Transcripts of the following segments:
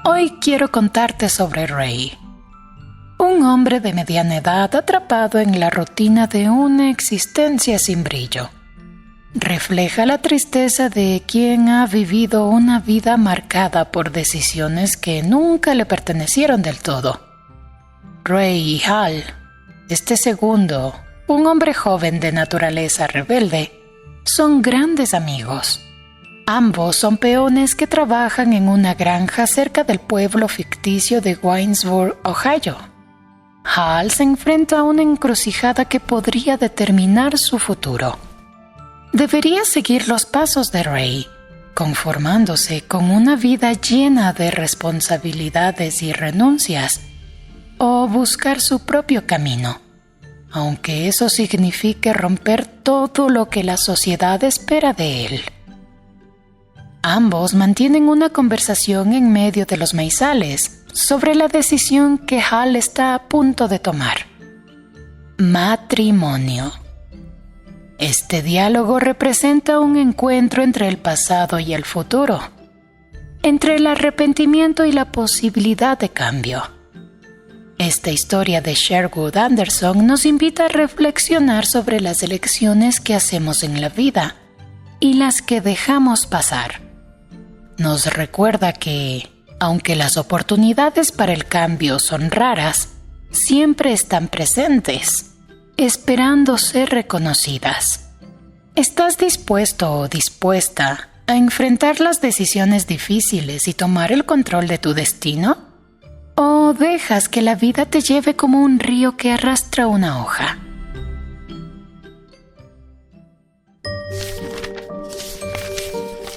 Hoy quiero contarte sobre Ray, un hombre de mediana edad atrapado en la rutina de una existencia sin brillo. Refleja la tristeza de quien ha vivido una vida marcada por decisiones que nunca le pertenecieron del todo. Ray y Hal, este segundo, un hombre joven de naturaleza rebelde, son grandes amigos. Ambos son peones que trabajan en una granja cerca del pueblo ficticio de Waynesburg, Ohio. Hal se enfrenta a una encrucijada que podría determinar su futuro. Debería seguir los pasos de Ray, conformándose con una vida llena de responsabilidades y renuncias, o buscar su propio camino, aunque eso signifique romper todo lo que la sociedad espera de él. Ambos mantienen una conversación en medio de los maizales sobre la decisión que Hal está a punto de tomar: matrimonio. Este diálogo representa un encuentro entre el pasado y el futuro, entre el arrepentimiento y la posibilidad de cambio. Esta historia de Sherwood Anderson nos invita a reflexionar sobre las elecciones que hacemos en la vida y las que dejamos pasar. Nos recuerda que, aunque las oportunidades para el cambio son raras, siempre están presentes, esperando ser reconocidas. ¿Estás dispuesto o dispuesta a enfrentar las decisiones difíciles y tomar el control de tu destino? ¿O dejas que la vida te lleve como un río que arrastra una hoja?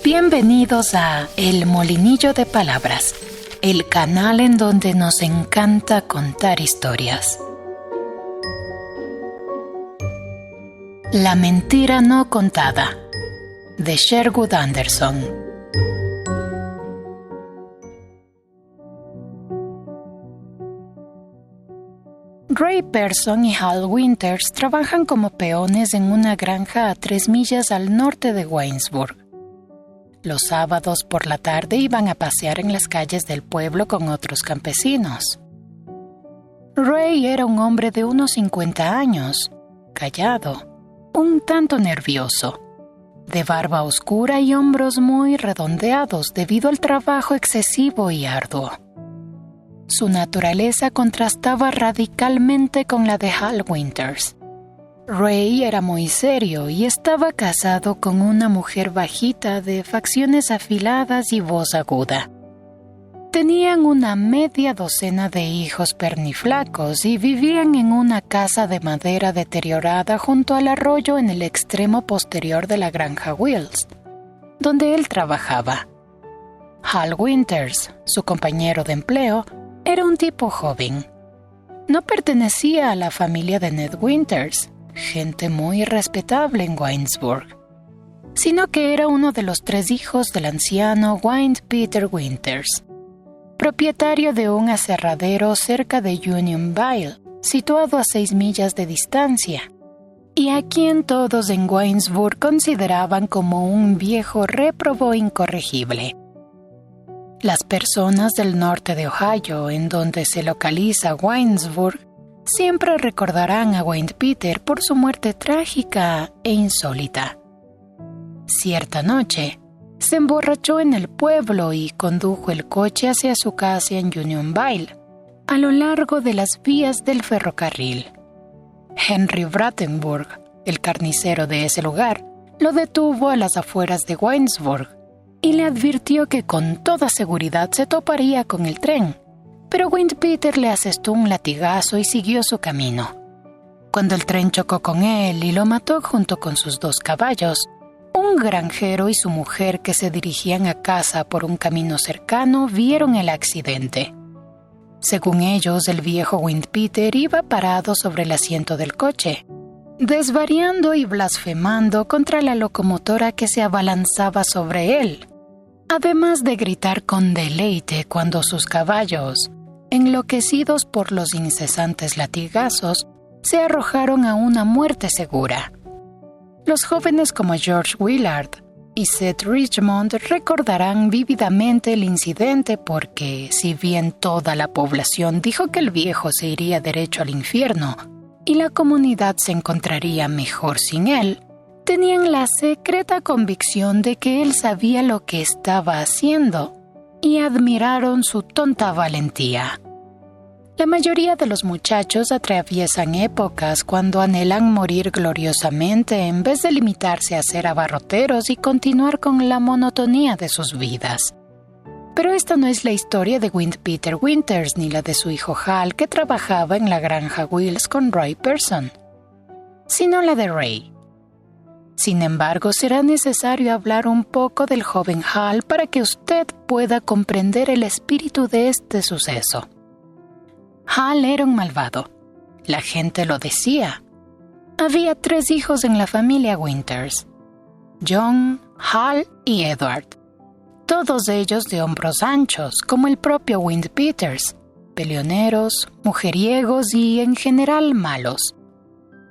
Bienvenidos a El Molinillo de Palabras, el canal en donde nos encanta contar historias. La mentira no contada, de Sherwood Anderson. Ray Pearson y Hal Winters trabajan como peones en una granja a 3 millas al norte de Waynesburg. Los sábados por la tarde iban a pasear en las calles del pueblo con otros campesinos. Ray era un hombre de unos 50 años, callado, un tanto nervioso, de barba oscura y hombros muy redondeados debido al trabajo excesivo y arduo. Su naturaleza contrastaba radicalmente con la de Hal Winters. Ray era muy serio y estaba casado con una mujer bajita de facciones afiladas y voz aguda. Tenían una media docena de hijos perniflacos y vivían en una casa de madera deteriorada junto al arroyo en el extremo posterior de la granja Wills, donde él trabajaba. Hal Winters, su compañero de empleo, era un tipo joven. No pertenecía a la familia de Ned Winters, gente muy respetable en Waynesburg, sino que era uno de los 3 hijos del anciano Wind Peter Winters, propietario de un aserradero cerca de Unionville, situado a 6 millas de distancia, y a quien todos en Waynesburg consideraban como un viejo réprobo incorregible. Las personas del norte de Ohio, en donde se localiza Waynesburg, siempre recordarán a Wind Peter por su muerte trágica e insólita. Cierta noche, se emborrachó en el pueblo y condujo el coche hacia su casa en Unionville, a lo largo de las vías del ferrocarril. Henry Brattenburg, el carnicero de ese lugar, lo detuvo a las afueras de Waynesburg y le advirtió que con toda seguridad se toparía con el tren, pero Wind Peter le asestó un latigazo y siguió su camino. Cuando el tren chocó con él y lo mató junto con sus 2 caballos, un granjero y su mujer que se dirigían a casa por un camino cercano vieron el accidente. Según ellos, el viejo Wind Peter iba parado sobre el asiento del coche, desvariando y blasfemando contra la locomotora que se abalanzaba sobre él, además de gritar con deleite cuando sus caballos, enloquecidos por los incesantes latigazos, se arrojaron a una muerte segura. Los jóvenes como George Willard y Seth Richmond recordarán vívidamente el incidente porque, si bien toda la población dijo que el viejo se iría derecho al infierno y la comunidad se encontraría mejor sin él, tenían la secreta convicción de que él sabía lo que estaba haciendo y admiraron su tonta valentía. La mayoría de los muchachos atraviesan épocas cuando anhelan morir gloriosamente en vez de limitarse a ser abarroteros y continuar con la monotonía de sus vidas. Pero esta no es la historia de Peter Winters ni la de su hijo Hal, que trabajaba en la granja Wills con Ray Pearson, sino la de Ray. Sin embargo, será necesario hablar un poco del joven Hal para que usted pueda comprender el espíritu de este suceso. Hal era un malvado. La gente lo decía. Había 3 hijos en la familia Winters: John, Hal y Edward. Todos ellos de hombros anchos, como el propio Peters, peleoneros, mujeriegos y en general malos.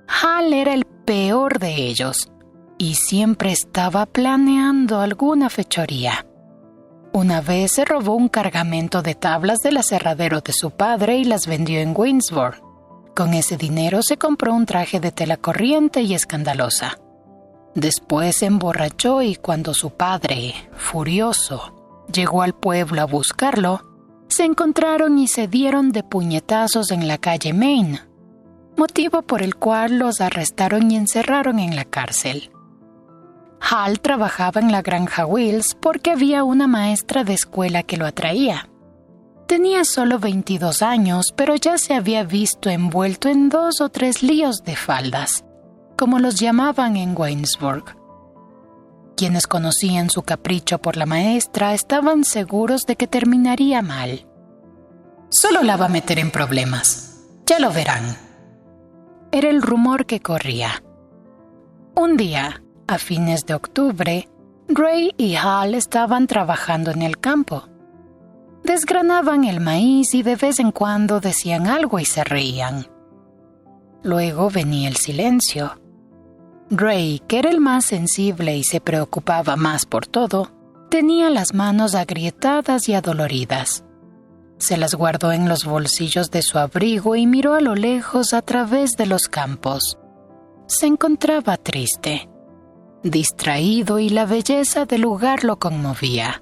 Hal era el peor de ellos y siempre estaba planeando alguna fechoría. Una vez se robó un cargamento de tablas del aserradero de su padre y las vendió en Waynesburg. Con ese dinero se compró un traje de tela corriente y escandalosa. Después se emborrachó y cuando su padre, furioso, llegó al pueblo a buscarlo, se encontraron y se dieron de puñetazos en la calle Main, motivo por el cual los arrestaron y encerraron en la cárcel. Hal trabajaba en la granja Wills porque había una maestra de escuela que lo atraía. Tenía solo 22 años, pero ya se había visto envuelto en 2 o 3 líos de faldas, como los llamaban en Waynesburg. Quienes conocían su capricho por la maestra estaban seguros de que terminaría mal. Solo la va a meter en problemas, ya lo verán. Era el rumor que corría. Un día, a fines de octubre, Ray y Hal estaban trabajando en el campo. Desgranaban el maíz y de vez en cuando decían algo y se reían. Luego venía el silencio. Ray, que era el más sensible y se preocupaba más por todo, tenía las manos agrietadas y adoloridas. Se las guardó en los bolsillos de su abrigo y miró a lo lejos a través de los campos. Se encontraba triste, distraído y la belleza del lugar lo conmovía.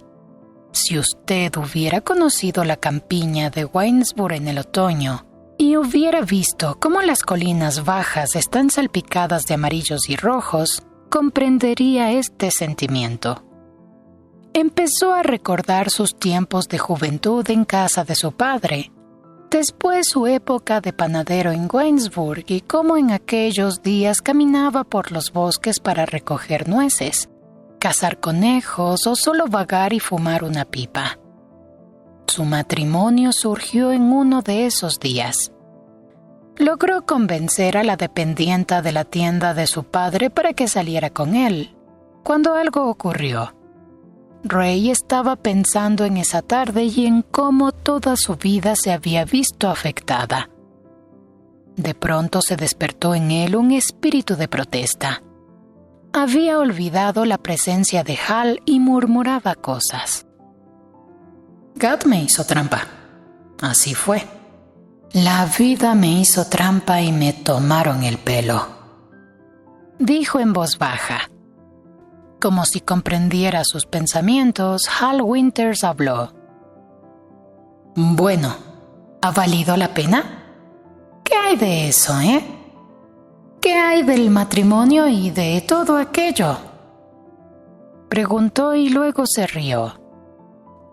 Si usted hubiera conocido la campiña de Waynesburg en el otoño y hubiera visto cómo las colinas bajas están salpicadas de amarillos y rojos, comprendería este sentimiento. Empezó a recordar sus tiempos de juventud en casa de su padre, después su época de panadero en Waynesburg y cómo en aquellos días caminaba por los bosques para recoger nueces, cazar conejos o solo vagar y fumar una pipa. Su matrimonio surgió en uno de esos días. Logró convencer a la dependienta de la tienda de su padre para que saliera con él, cuando algo ocurrió. Ray estaba pensando en esa tarde y en cómo toda su vida se había visto afectada. De pronto se despertó en él un espíritu de protesta. Había olvidado la presencia de Hal y murmuraba cosas. God me hizo trampa. Así fue. La vida me hizo trampa y me tomaron el pelo, dijo en voz baja. Como si comprendiera sus pensamientos, Hal Winters habló. Bueno, ¿ha valido la pena? ¿Qué hay de eso, ¿Qué hay del matrimonio y de todo aquello? Preguntó y luego se rió.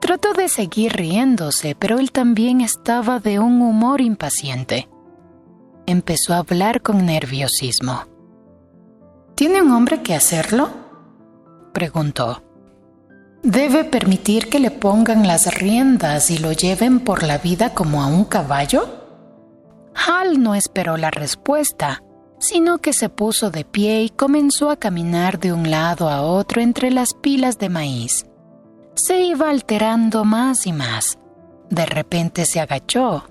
Trató de seguir riéndose, pero él también estaba de un humor impaciente. Empezó a hablar con nerviosismo. ¿Tiene un hombre que hacerlo?, preguntó. ¿Debe permitir que le pongan las riendas y lo lleven por la vida como a un caballo? Hal no esperó la respuesta, sino que se puso de pie y comenzó a caminar de un lado a otro entre las pilas de maíz. Se iba alterando más y más. De repente se agachó,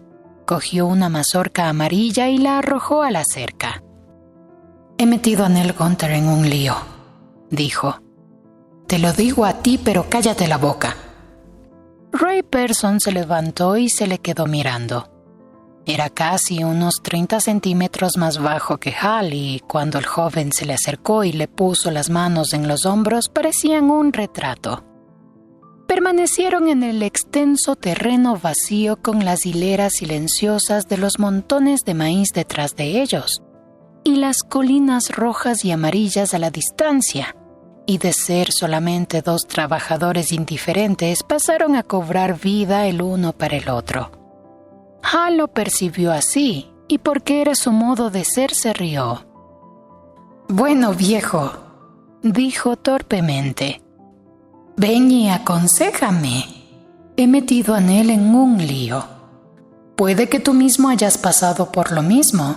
cogió una mazorca amarilla y la arrojó a la cerca. He metido a Nell Gunter en un lío, dijo. Te lo digo a ti, pero cállate la boca. Ray Pearson se levantó y se le quedó mirando. Era casi unos 30 centímetros más bajo que Hal y cuando el joven se le acercó y le puso las manos en los hombros parecían un retrato. Permanecieron en el extenso terreno vacío con las hileras silenciosas de los montones de maíz detrás de ellos y las colinas rojas y amarillas a la distancia, y de ser solamente dos trabajadores indiferentes pasaron a cobrar vida el uno para el otro. Hal lo percibió así, y porque era su modo de ser se rió. «Bueno, viejo», dijo torpemente, «ven y aconséjame. He metido a Nell en un lío. Puede que tú mismo hayas pasado por lo mismo.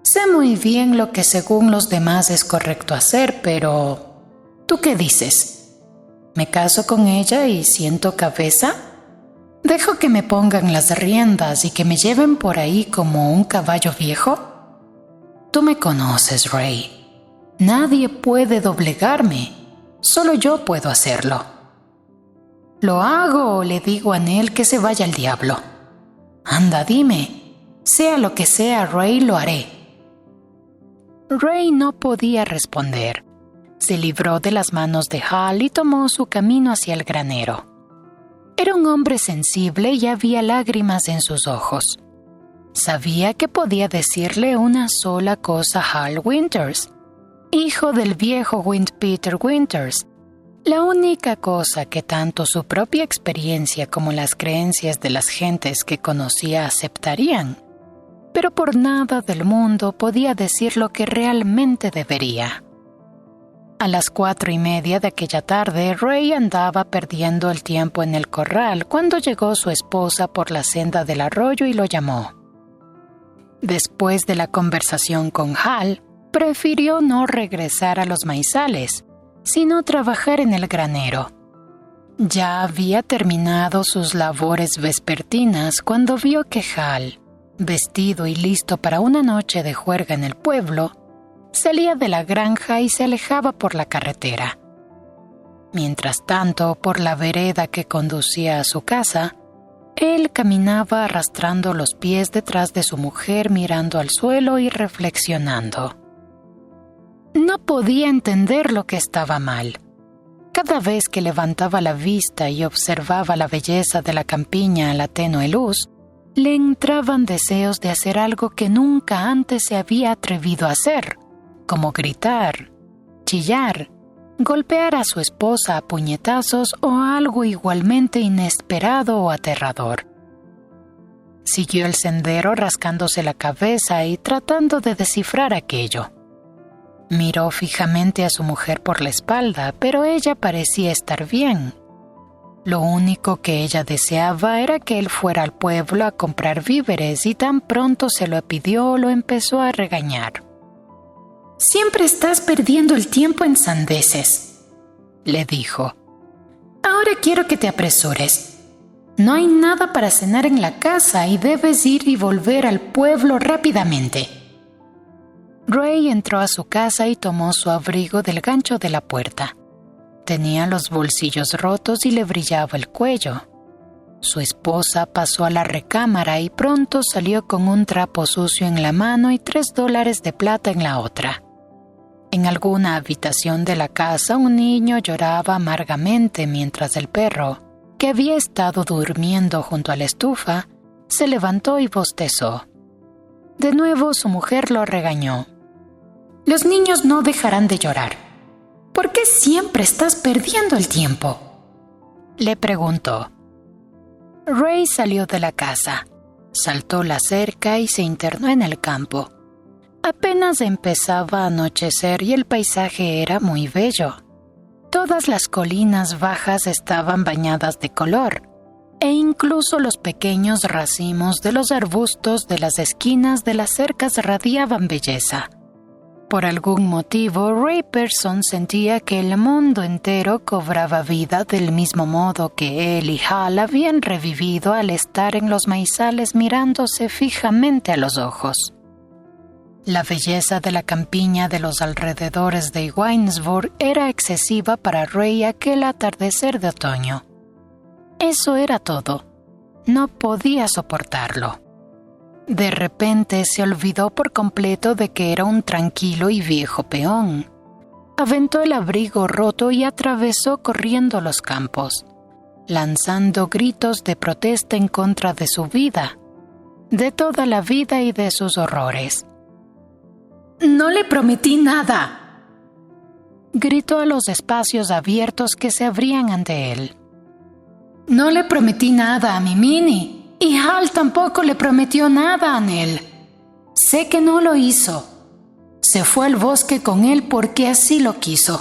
Sé muy bien lo que según los demás es correcto hacer, pero ¿tú qué dices? ¿Me caso con ella y siento cabeza? ¿Dejo que me pongan las riendas y que me lleven por ahí como un caballo viejo? Tú me conoces, Ray. Nadie puede doblegarme. Solo yo puedo hacerlo. ¿Lo hago o le digo a Nell que se vaya al diablo? Anda, dime. Sea lo que sea, Ray, lo haré». Ray no podía responder. Se libró de las manos de Hal y tomó su camino hacia el granero. Era un hombre sensible y había lágrimas en sus ojos. Sabía que podía decirle una sola cosa a Hal Winters, hijo del viejo Peter Winters. La única cosa que tanto su propia experiencia como las creencias de las gentes que conocía aceptarían, pero por nada del mundo podía decir lo que realmente debería. A las 4:30 de aquella tarde, Ray andaba perdiendo el tiempo en el corral cuando llegó su esposa por la senda del arroyo y lo llamó. Después de la conversación con Hal, prefirió no regresar a los maizales, sino trabajar en el granero. Ya había terminado sus labores vespertinas cuando vio que Hal, vestido y listo para una noche de juerga en el pueblo, salía de la granja y se alejaba por la carretera. Mientras tanto, por la vereda que conducía a su casa, él caminaba arrastrando los pies detrás de su mujer, mirando al suelo y reflexionando. No podía entender lo que estaba mal. Cada vez que levantaba la vista y observaba la belleza de la campiña a la tenue luz, le entraban deseos de hacer algo que nunca antes se había atrevido a hacer, como gritar, chillar, golpear a su esposa a puñetazos o algo igualmente inesperado o aterrador. Siguió el sendero rascándose la cabeza y tratando de descifrar aquello. Miró fijamente a su mujer por la espalda, pero ella parecía estar bien. Lo único que ella deseaba era que él fuera al pueblo a comprar víveres y tan pronto se lo pidió, lo empezó a regañar. «Siempre estás perdiendo el tiempo en sandeces», le dijo. «Ahora quiero que te apresures. No hay nada para cenar en la casa y debes ir y volver al pueblo rápidamente». Ray entró a su casa y tomó su abrigo del gancho de la puerta. Tenía los bolsillos rotos y le brillaba el cuello. Su esposa pasó a la recámara y pronto salió con un trapo sucio en la mano y $3 de plata en la otra. En alguna habitación de la casa un niño lloraba amargamente mientras el perro, que había estado durmiendo junto a la estufa, se levantó y bostezó. De nuevo su mujer lo regañó. «Los niños no dejarán de llorar. ¿Por qué siempre estás perdiendo el tiempo?», le preguntó. Ray salió de la casa, saltó la cerca y se internó en el campo. Apenas empezaba a anochecer y el paisaje era muy bello. Todas las colinas bajas estaban bañadas de color, e incluso los pequeños racimos de los arbustos de las esquinas de las cercas radiaban belleza. Por algún motivo, Ray Pearson sentía que el mundo entero cobraba vida del mismo modo que él y Hal habían revivido al estar en los maizales mirándose fijamente a los ojos. La belleza de la campiña de los alrededores de Winesburg era excesiva para Ray aquel atardecer de otoño. Eso era todo. No podía soportarlo. De repente se olvidó por completo de que era un tranquilo y viejo peón. Aventó el abrigo roto y atravesó corriendo los campos, lanzando gritos de protesta en contra de su vida, de toda la vida y de sus horrores. «¡No le prometí nada!», gritó a los espacios abiertos que se abrían ante él. «No le prometí nada a mi Minnie, y Hal tampoco le prometió nada a Nell. Sé que no lo hizo. Se fue al bosque con él porque así lo quiso.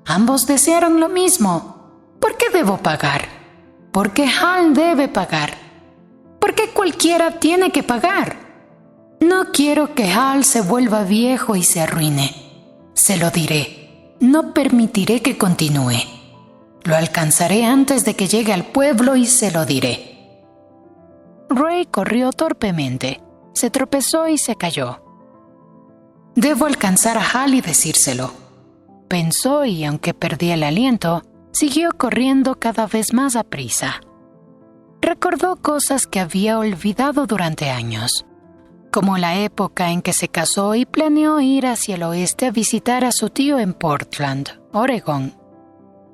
Ambos desearon lo mismo. ¿Por qué debo pagar? Porque Hal debe pagar. Porque cualquiera tiene que pagar. No quiero que Hal se vuelva viejo y se arruine. Se lo diré. No permitiré que continúe. Lo alcanzaré antes de que llegue al pueblo y se lo diré». Ray corrió torpemente, se tropezó y se cayó. «Debo alcanzar a Hal y decírselo», pensó, y aunque perdía el aliento, siguió corriendo cada vez más aprisa. Recordó cosas que había olvidado durante años, como la época en que se casó y planeó ir hacia el oeste a visitar a su tío en Portland, Oregón,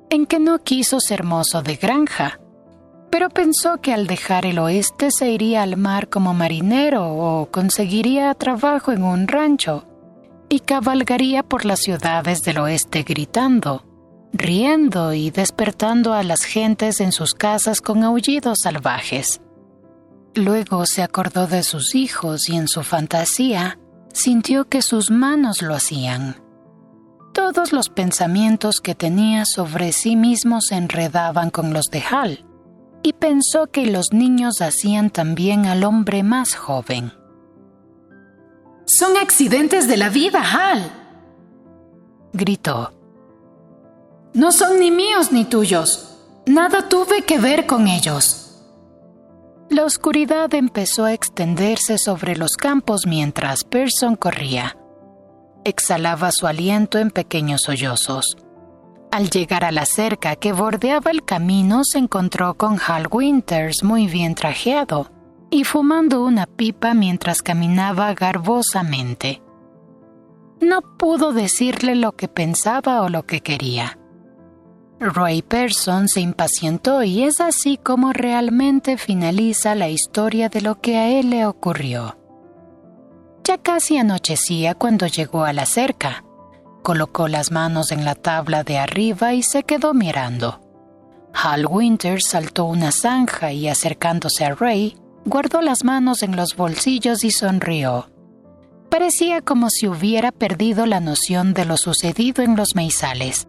en que no quiso ser mozo de granja, pero pensó que al dejar el oeste se iría al mar como marinero o conseguiría trabajo en un rancho y cabalgaría por las ciudades del oeste gritando, riendo y despertando a las gentes en sus casas con aullidos salvajes. Luego se acordó de sus hijos y en su fantasía sintió que sus manos lo hacían. Todos los pensamientos que tenía sobre sí mismo se enredaban con los de Hal, y pensó que los niños hacían también al hombre más joven. «Son accidentes de la vida, Hal», gritó. «No son ni míos ni tuyos. Nada tuve que ver con ellos». La oscuridad empezó a extenderse sobre los campos mientras Pearson corría. Exhalaba su aliento en pequeños sollozos. Al llegar a la cerca que bordeaba el camino, se encontró con Hal Winters muy bien trajeado y fumando una pipa mientras caminaba garbosamente. No pudo decirle lo que pensaba o lo que quería. Ray Pearson se impacientó y es así como realmente finaliza la historia de lo que a él le ocurrió. Ya casi anochecía cuando llegó a la cerca. Colocó las manos en la tabla de arriba y se quedó mirando. Hal Winters saltó una zanja y, acercándose a Ray, guardó las manos en los bolsillos y sonrió. Parecía como si hubiera perdido la noción de lo sucedido en los maizales.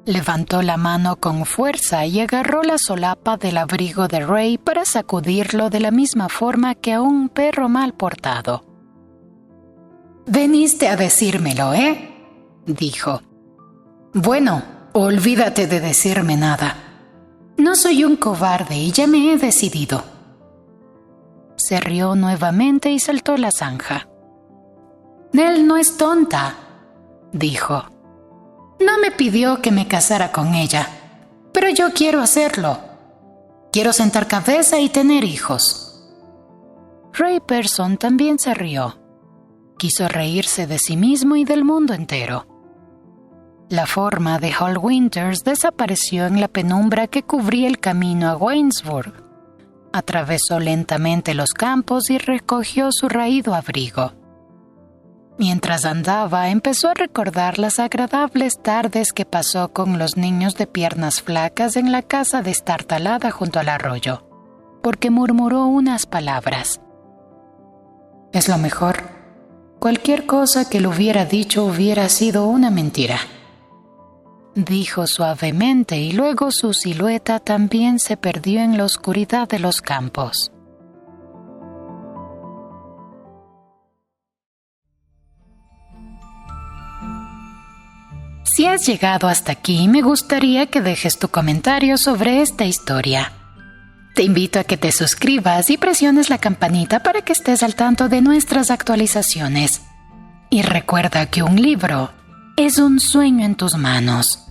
Levantó la mano con fuerza y agarró la solapa del abrigo de Ray para sacudirlo de la misma forma que a un perro mal portado. «Veniste a decírmelo, ¿eh?», dijo. «Bueno, olvídate de decirme nada. No soy un cobarde y ya me he decidido». Se rió nuevamente y saltó la zanja. «Nell no es tonta», dijo. «No me pidió que me casara con ella, pero yo quiero hacerlo. Quiero sentar cabeza y tener hijos». Ray Pearson también se rió. Quiso reírse de sí mismo y del mundo entero. La forma de Hal Winters desapareció en la penumbra que cubría el camino a Winesburg. Atravesó lentamente los campos y recogió su raído abrigo. Mientras andaba, empezó a recordar las agradables tardes que pasó con los niños de piernas flacas en la casa destartalada junto al arroyo, porque murmuró unas palabras. «Es lo mejor. Cualquier cosa que le hubiera dicho hubiera sido una mentira», dijo suavemente, y luego su silueta también se perdió en la oscuridad de los campos. Si has llegado hasta aquí, me gustaría que dejes tu comentario sobre esta historia. Te invito a que te suscribas y presiones la campanita para que estés al tanto de nuestras actualizaciones. Y recuerda que un libro es un sueño en tus manos.